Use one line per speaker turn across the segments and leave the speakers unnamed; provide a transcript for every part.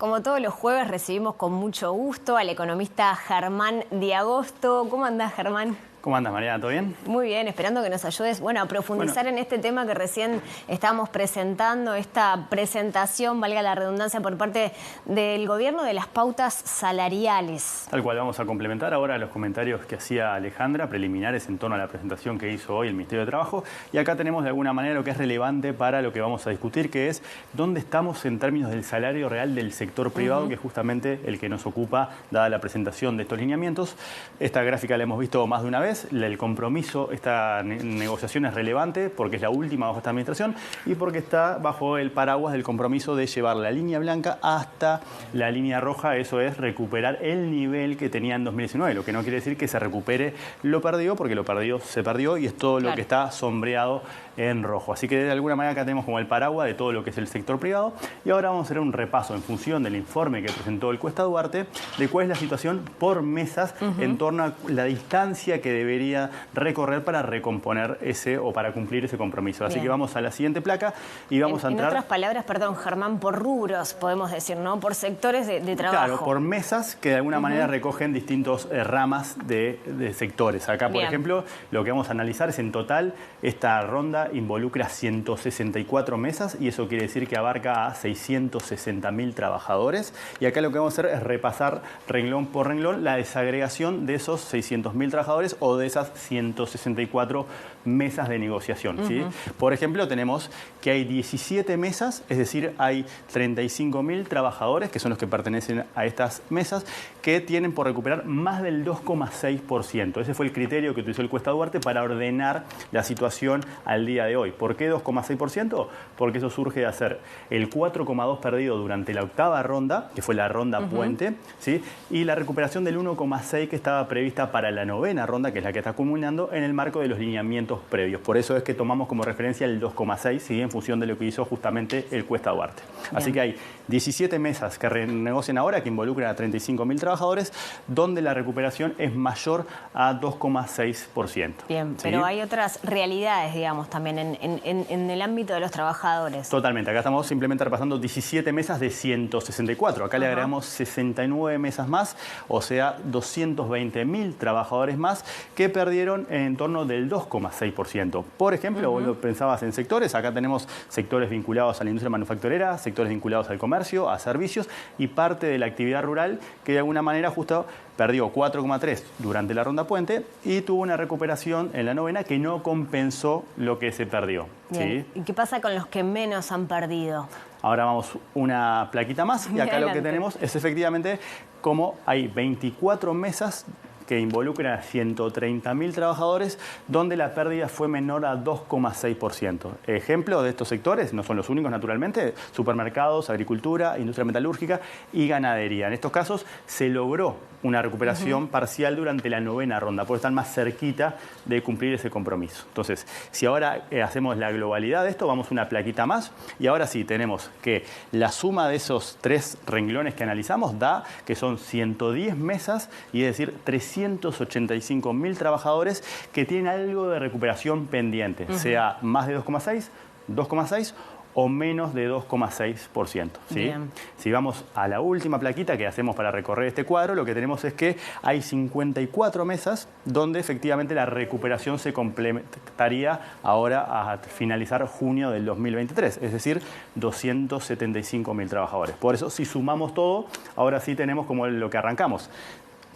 Como todos los jueves recibimos con mucho gusto al economista Germán Diagosto. ¿Cómo andás, Germán?
¿Cómo andas, Mariana? ¿Todo bien?
Muy bien, esperando que nos ayudes, a profundizar en este tema que recién estábamos presentando, esta presentación, valga la redundancia, por parte del gobierno de las pautas salariales.
Tal cual, vamos a complementar ahora los comentarios que hacía Alejandra, preliminares en torno a la presentación que hizo hoy el Ministerio de Trabajo. Y acá tenemos de alguna manera lo que es relevante para lo que vamos a discutir, que es dónde estamos en términos del salario real del sector privado, que es justamente el que nos ocupa, dada la presentación de estos lineamientos. Esta gráfica la hemos visto más de una vez. El compromiso, esta negociación es relevante porque es la última bajo esta administración y porque está bajo el paraguas del compromiso de llevar la línea blanca hasta la línea roja. Eso es recuperar el nivel que tenía en 2019, lo que no quiere decir que se recupere lo perdido, porque lo perdido se perdió y es todo lo que está sombreado en rojo. Así que de alguna manera acá tenemos como el paraguas de todo lo que es el sector privado. Y ahora vamos a hacer un repaso en función del informe que presentó el Cuesta Duarte de cuál es la situación por mesas en torno a la distancia que debería recorrer para recomponer ese o para cumplir ese compromiso. Así que vamos a la siguiente placa y vamos a entrar...
En otras palabras, perdón, Germán, por rubros, podemos decir, ¿no? Por sectores de trabajo.
Claro, por mesas que de alguna manera recogen distintos ramas de sectores. Acá, por ejemplo, lo que vamos a analizar es en total esta ronda involucra 164 mesas y eso quiere decir que abarca a 660.000 trabajadores. Y acá lo que vamos a hacer es repasar renglón por renglón la desagregación de esos 600.000 trabajadores o de esas 164 mesas de negociación. ¿Sí? Por ejemplo, tenemos que hay 17 mesas, es decir, hay 35.000 trabajadores, que son los que pertenecen a estas mesas, que tienen por recuperar más del 2,6%. Ese fue el criterio que utilizó el Cuesta Duarte para ordenar la situación al día de hoy. ¿Por qué 2,6%? Porque eso surge de hacer el 4,2% perdido durante la octava ronda, que fue la ronda puente, ¿sí? Y la recuperación del 1,6% que estaba prevista para la novena ronda, que es la que está acumulando en el marco de los lineamientos previos. Por eso es que tomamos como referencia el 2,6%, ¿sí? En función de lo que hizo justamente el Cuesta Duarte. Así que hay 17 mesas que renegocian ahora, que involucran a 35.000 trabajadores, donde la recuperación es mayor a 2,6%.
Bien,
¿sí?
Pero hay otras realidades, digamos, también en el ámbito de los trabajadores.
Totalmente. Acá estamos simplemente repasando 17 mesas de 164. Acá le agregamos 69 mesas más, o sea, 220.000 trabajadores más que perdieron en torno del 2,6%. Por ejemplo, vos lo pensabas en sectores. Acá tenemos sectores vinculados a la industria manufacturera, sectores vinculados al comercio, a servicios y parte de la actividad rural que de alguna manera justo perdió 4,3 durante la ronda puente y tuvo una recuperación en la novena que no compensó lo que se perdió. ¿Sí?
¿Y qué pasa con los que menos han perdido?
Ahora vamos una plaquita más y acá lo que tenemos es efectivamente como hay 24 mesas que involucran a 130.000 trabajadores, donde la pérdida fue menor a 2,6%. Ejemplo de estos sectores, no son los únicos naturalmente, supermercados, agricultura, industria metalúrgica y ganadería. En estos casos se logró una recuperación parcial durante la novena ronda, por estar más cerquita de cumplir ese compromiso. Entonces, si ahora hacemos la globalidad de esto, vamos una plaquita más y ahora sí tenemos que la suma de esos tres renglones que analizamos da que son 110 mesas y es decir, 385.000 trabajadores que tienen algo de recuperación pendiente, sea más de 2,6, 2,6 o menos de 2,6%. ¿Sí? Si vamos a la última plaquita que hacemos para recorrer este cuadro, lo que tenemos es que hay 54 mesas donde efectivamente la recuperación se completaría ahora a finalizar junio del 2023, es decir, 275.000 trabajadores. Por eso, si sumamos todo, ahora sí tenemos como lo que arrancamos.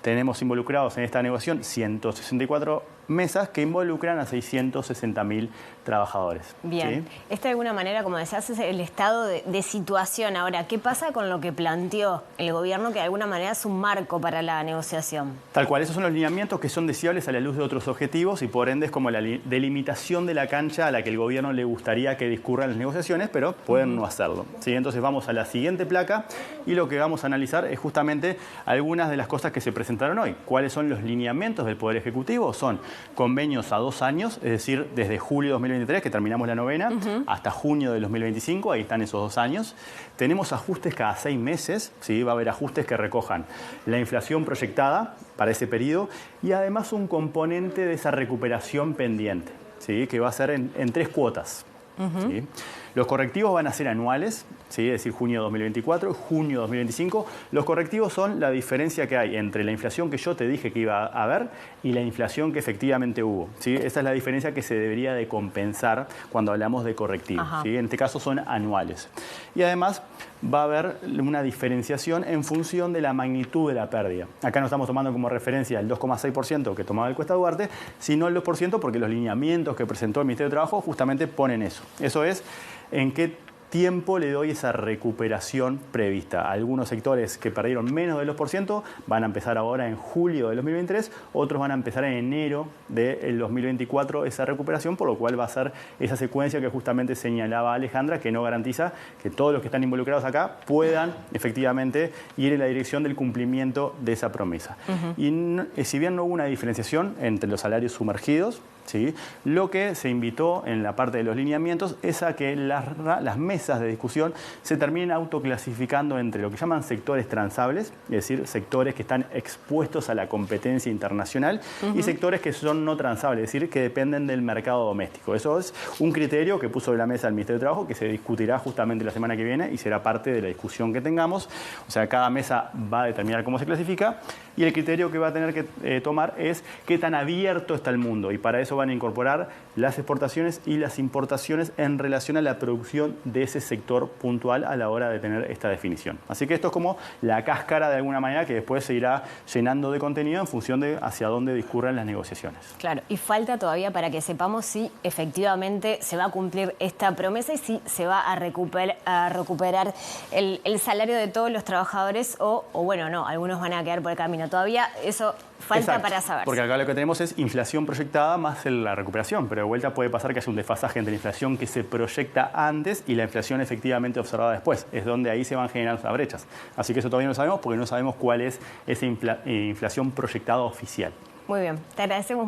Tenemos involucrados en esta negociación 164 mesas que involucran a 660.000 trabajadores.
Bien.
¿Sí?
Este de alguna manera, como decías, es el estado de situación. Ahora, ¿qué pasa con lo que planteó el gobierno, que de alguna manera es un marco para la negociación?
Tal cual, esos son los lineamientos que son deseables a la luz de otros objetivos y por ende es como la delimitación de la cancha a la que el gobierno le gustaría que discurran las negociaciones, pero pueden no hacerlo. ¿Sí? Entonces vamos a la siguiente placa y lo que vamos a analizar es justamente algunas de las cosas que se presentaron hoy. ¿Cuáles son los lineamientos del Poder Ejecutivo? Son convenios a 2 años, es decir, desde julio de 2023, que terminamos la novena, hasta junio de 2025, ahí están esos 2 años. Tenemos ajustes cada 6 meses, ¿sí? Va a haber ajustes que recojan la inflación proyectada para ese periodo y además un componente de esa recuperación pendiente, ¿sí? Que va a ser en 3 cuotas. ¿Sí? Los correctivos van a ser anuales, ¿sí? Es decir, junio de 2024, junio de 2025. Los correctivos son la diferencia que hay entre la inflación que yo te dije que iba a haber y la inflación que efectivamente hubo, ¿sí? Esa es la diferencia que se debería de compensar cuando hablamos de correctivos, ¿sí? En este caso son anuales. Y además va a haber una diferenciación en función de la magnitud de la pérdida. Acá no estamos tomando como referencia el 2,6% que tomaba el Cuesta Duarte, sino el 2% porque los lineamientos que presentó el Ministerio de Trabajo justamente ponen eso. Eso es en qué tiempo le doy esa recuperación prevista. Algunos sectores que perdieron menos del 2% van a empezar ahora en julio del 2023, otros van a empezar en enero del 2024 esa recuperación, por lo cual va a ser esa secuencia que justamente señalaba Alejandra, que no garantiza que todos los que están involucrados acá puedan efectivamente ir en la dirección del cumplimiento de esa promesa. Y si bien no hubo una diferenciación entre los salarios sumergidos, ¿sí? Lo que se invitó en la parte de los lineamientos es a que las mesas de discusión se terminen autoclasificando entre lo que llaman sectores transables, es decir, sectores que están expuestos a la competencia internacional, y sectores que son no transables, es decir, que dependen del mercado doméstico. Eso es un criterio que puso sobre la mesa el Ministerio de Trabajo, que se discutirá justamente la semana que viene y será parte de la discusión que tengamos. O sea, cada mesa va a determinar cómo se clasifica y el criterio que va a tener que tomar es qué tan abierto está el mundo, y para eso van a incorporar las exportaciones y las importaciones en relación a la producción de ese sector puntual a la hora de tener esta definición. Así que esto es como la cáscara de alguna manera que después se irá llenando de contenido en función de hacia dónde discurran las negociaciones.
Claro, y falta todavía para que sepamos si efectivamente se va a cumplir esta promesa y si se va a recuperar el salario de todos los trabajadores o bueno, no, algunos van a quedar por el camino. Todavía eso falta para saber.
Porque acá lo que tenemos es inflación proyectada más la recuperación, pero de vuelta puede pasar que haya un desfasaje entre la inflación que se proyecta antes y la inflación efectivamente observada después. Es donde ahí se van generando las brechas. Así que eso todavía no sabemos porque no sabemos cuál es esa inflación proyectada oficial.
Muy bien, te agradecemos.